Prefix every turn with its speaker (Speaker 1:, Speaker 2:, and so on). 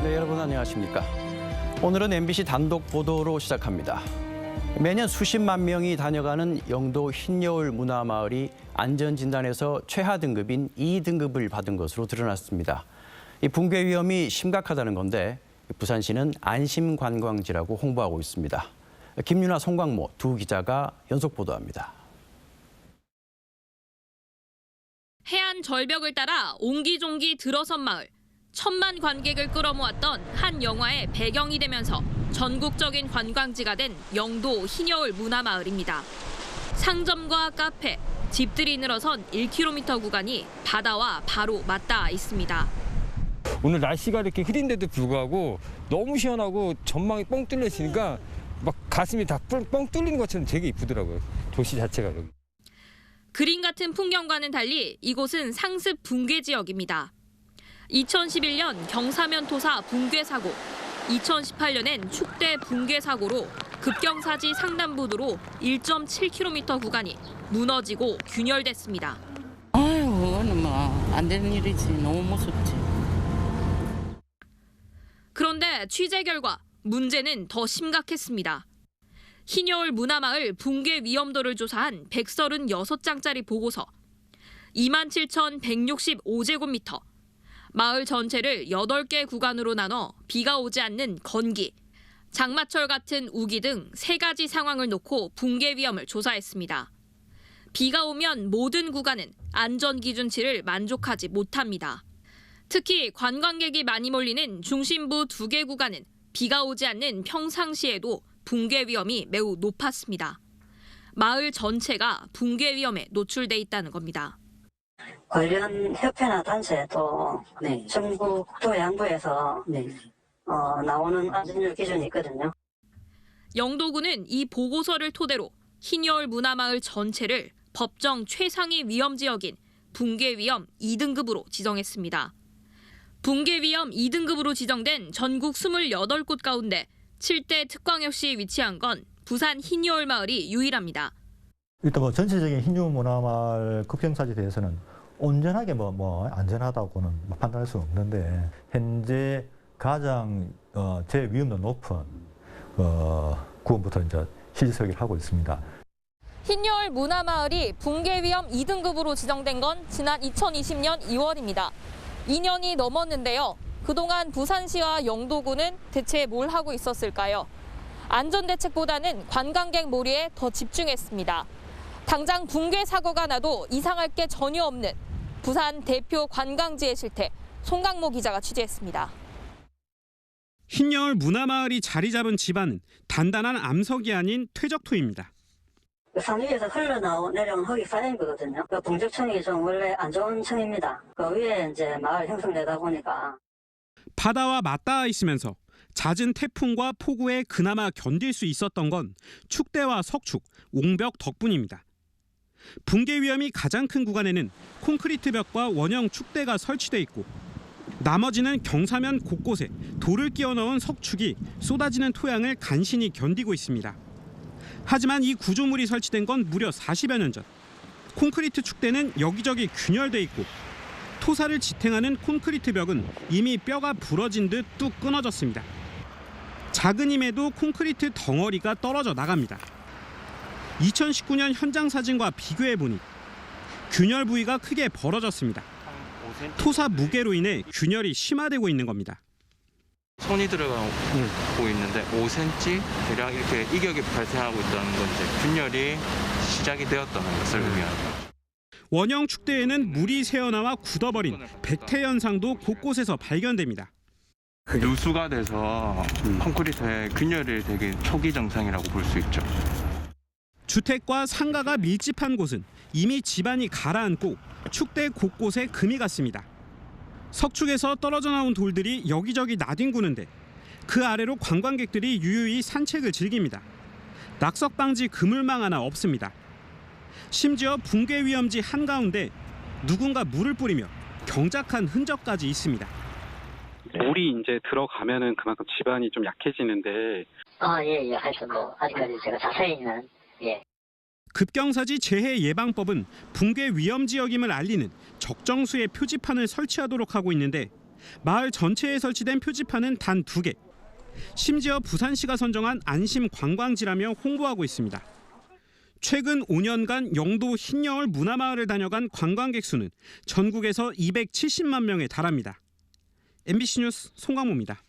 Speaker 1: 네, 여러분 안녕하십니까. 오늘은 MBC 단독 보도로 시작합니다. 매년 수십만 명이 다녀가는 영도 흰여울 문화마을이 안전진단에서 최하 등급인 2등급을 받은 것으로 드러났습니다. 이 붕괴 위험이 심각하다는 건데 부산시는 안심관광지라고 홍보하고 있습니다. 김윤아, 송광모 두 기자가 연속 보도합니다.
Speaker 2: 해안 절벽을 따라 옹기종기 들어선 마을. 1,000만 관객을 끌어모았던 한 영화의 배경이 되면서 전국적인 관광지가 된 영도 흰여울 문화마을입니다. 상점과 카페, 집들이 늘어선 1km 구간이 바다와 바로 맞닿아 있습니다.
Speaker 3: 오늘 날씨가 이렇게 흐린데도 불구하고 너무 시원하고 전망이 뻥 뚫려지니까 막 가슴이 다 뻥 뚫리는 것처럼 되게 이쁘더라고요. 도시 자체가. 여기.
Speaker 2: 그림 같은 풍경과는 달리 이곳은 상습 붕괴 지역입니다. 2011년 경사면 토사 붕괴 사고, 2018년엔 축대 붕괴 사고로 급경사지 상단부도로 1.7km 구간이 무너지고 균열됐습니다.
Speaker 4: 아유, 그거는 뭐 안 되는 일이지. 너무 무섭지.
Speaker 2: 그런데 취재 결과 문제는 더 심각했습니다. 흰여울 문화마을 붕괴 위험도를 조사한 136장짜리 보고서. 27,165제곱미터. 마을 전체를 8개 구간으로 나눠 비가 오지 않는 건기, 장마철 같은 우기 등 3가지 상황을 놓고 붕괴 위험을 조사했습니다. 비가 오면 모든 구간은 안전 기준치를 만족하지 못합니다. 특히 관광객이 많이 몰리는 중심부 2개 구간은 비가 오지 않는 평상시에도 붕괴 위험이 매우 높았습니다. 마을 전체가 붕괴 위험에 노출돼 있다는 겁니다.
Speaker 5: 관련 협회나 단체도 전국 국토 양부에서 나오는 안전율 기준이 있거든요.
Speaker 2: 영도군은 이 보고서를 토대로 흰여울 문화마을 전체를 법정 최상위 위험 지역인 붕괴 위험 2등급으로 지정했습니다. 붕괴 위험 2등급으로 지정된 전국 28곳 가운데 7대 특광역시에 위치한 건 부산 흰여울 마을이 유일합니다.
Speaker 6: 일단 뭐 전체적인 흰여울 문화마을 급경사지에 대해서는 온전하게 안전하다고는 판단할 수 없는데 현재 가장 제위험도 높은 구간부터 이제 실지 설계를 하고 있습니다.
Speaker 2: 흰여울 문화마을이 붕괴 위험 2등급으로 지정된 건 지난 2020년 2월입니다. 2년이 넘었는데요. 그동안 부산시와 영도군은 대체 뭘 하고 있었을까요? 안전대책보다는 관광객 몰이에 더 집중했습니다. 당장 붕괴 사고가 나도 이상할 게 전혀 없는 부산 대표 관광지의 실태, 송강모 기자가 취재했습니다.
Speaker 7: 흰여울 문화마을이 자리 잡은 집안은 단단한 암석이 아닌 퇴적토입니다.
Speaker 5: 산 위에서 흘러내려온 흙이 쌓인 거거든요. 그 붕적층이 좀 원래 안 좋은 층입니다. 그 위에 이제 마을 형성되다 보니까.
Speaker 7: 바다와 맞닿아 있으면서 잦은 태풍과 폭우에 그나마 견딜 수 있었던 건 축대와 석축, 옹벽 덕분입니다. 붕괴 위험이 가장 큰 구간에는 콘크리트 벽과 원형 축대가 설치돼 있고 나머지는 경사면 곳곳에 돌을 끼워 넣은 석축이 쏟아지는 토양을 간신히 견디고 있습니다. 하지만 이 구조물이 설치된 건 무려 40여 년 전. 콘크리트 축대는 여기저기 균열돼 있고 토사를 지탱하는 콘크리트 벽은 이미 뼈가 부러진 듯 뚝 끊어졌습니다. 작은 힘에도 콘크리트 덩어리가 떨어져 나갑니다. 2019년 현장 사진과 비교해보니 균열 부위가 크게 벌어졌습니다. 토사 무게로 인해 균열이 심화되고 있는 겁니다.
Speaker 8: 손이 들어가고 있는데 5cm 대략 이렇게 이격이 발생하고 있다는 건 이제 균열이 시작이 되었다는 것을 의미합니다.
Speaker 7: 원형 축대에는 물이 새어나와 굳어버린 백태 현상도 곳곳에서 발견됩니다.
Speaker 8: 누수가 돼서 콘크리트에 균열이 되게 초기 증상이라고 볼 수 있죠.
Speaker 7: 주택과 상가가 밀집한 곳은 이미 집안이 가라앉고 축대 곳곳에 금이 갔습니다. 석축에서 떨어져 나온 돌들이 여기저기 나뒹구는데 그 아래로 관광객들이 유유히 산책을 즐깁니다. 낙석 방지 그물망 하나 없습니다. 심지어 붕괴 위험지 한가운데 누군가 물을 뿌리며 경작한 흔적까지 있습니다.
Speaker 9: 물이 이제 들어가면은 그만큼 집안이 좀 약해지는데.
Speaker 5: 예. 하여튼 아직까지 제가 자세히는
Speaker 7: 급경사지 재해 예방법은 붕괴 위험 지역임을 알리는 적정수의 표지판을 설치하도록 하고 있는데 마을 전체에 설치된 표지판은 단 2개. 심지어 부산시가 선정한 안심 관광지라며 홍보하고 있습니다. 최근 5년간 영도 흰여울 문화마을을 다녀간 관광객 수는 전국에서 270만 명에 달합니다. MBC 뉴스 송강모입니다.